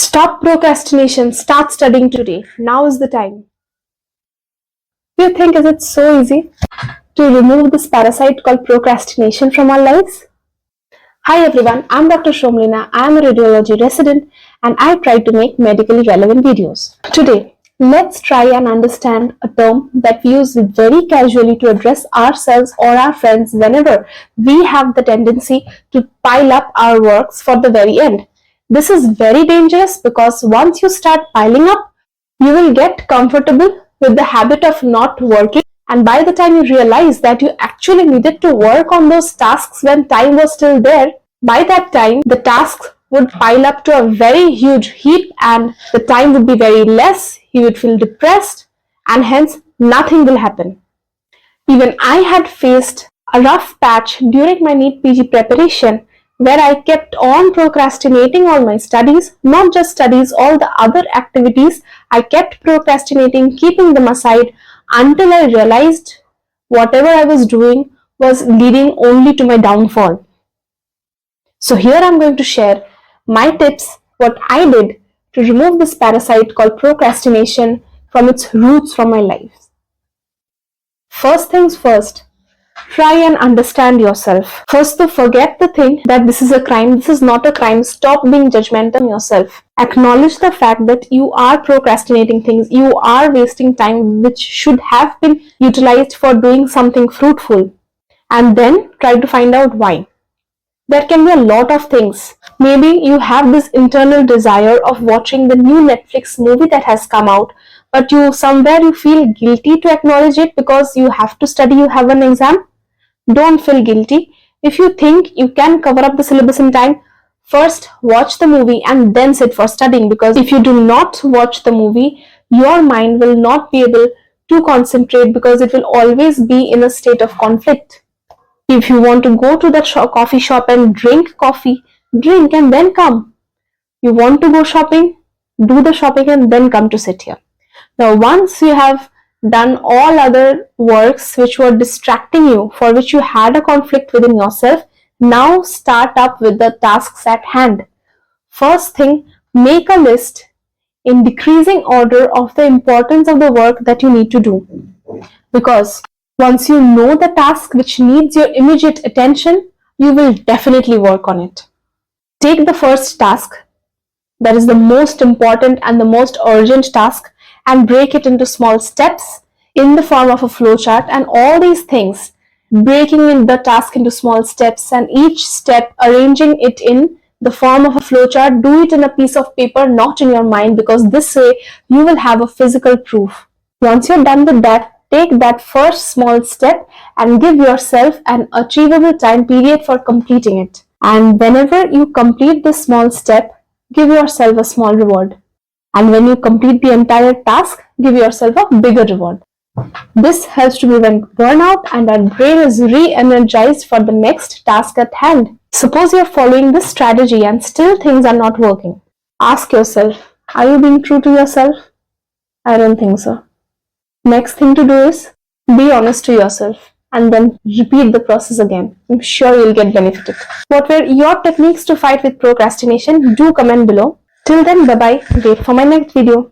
Stop procrastination. Start studying today. Now is the time. Do you think is it so easy to remove this parasite called procrastination from our lives? Hi everyone, I'm Dr. Shomlina. I'm a radiology resident and I try to make medically relevant videos. Today, let's try and understand a term that we use very casually to address ourselves or our friends whenever we have the tendency to pile up our works for the very end. This is very dangerous because once you start piling up, you will get comfortable with the habit of not working, and by the time you realize that you actually needed to work on those tasks when time was still there, by that time the tasks would pile up to a very huge heap and the time would be very less, you would feel depressed and hence nothing will happen. Even I had faced a rough patch during my NEET PG preparation where I kept on procrastinating all my studies, not just studies, all the other activities. I kept procrastinating, keeping them aside until I realized whatever I was doing was leading only to my downfall. So here I'm going to share my tips, what I did to remove this parasite called procrastination from its roots from my life. First things first, try and understand yourself. First, to forget the thing that this is a crime. This is not a crime. Stop being judgmental on yourself. Acknowledge the fact that you are procrastinating things. You are wasting time which should have been utilized for doing something fruitful. And then try to find out why. There can be a lot of things. Maybe you have this internal desire of watching the new Netflix movie that has come out, but you feel guilty to acknowledge it because you have to study, you have an exam. Don't feel guilty. If you think you can cover up the syllabus in time, first watch the movie and then sit for studying, because if you do not watch the movie, your mind will not be able to concentrate because it will always be in a state of conflict. If you want to go to the coffee shop and drink coffee, drink and then come. You want to go shopping, do the shopping and then come to sit here. Now once you have done all other works which were distracting you, for which you had a conflict within yourself, now start up with the tasks at hand. First thing, make a list in decreasing order of the importance of the work that you need to do. Because once you know the task which needs your immediate attention, you will definitely work on it. Take the first task, that is the most important and the most urgent task, and break it into small steps in the form of a flowchart, and all these things, breaking the task into small steps and each step arranging it in the form of a flowchart. Do it in a piece of paper, not in your mind, because this way you will have a physical proof. Once you're done with that, take that first small step and give yourself an achievable time period for completing it. And whenever you complete this small step, give yourself a small reward. And when you complete the entire task, give yourself a bigger reward. This helps to prevent burnout and our brain is re-energized for the next task at hand. Suppose you're following this strategy and still things are not working. Ask yourself, are you being true to yourself? I don't think so. Next thing to do is be honest to yourself and then repeat the process again. I'm sure you'll get benefited. What were your techniques to fight with procrastination? Do comment below. Till then, bye-bye. Wait for my next video.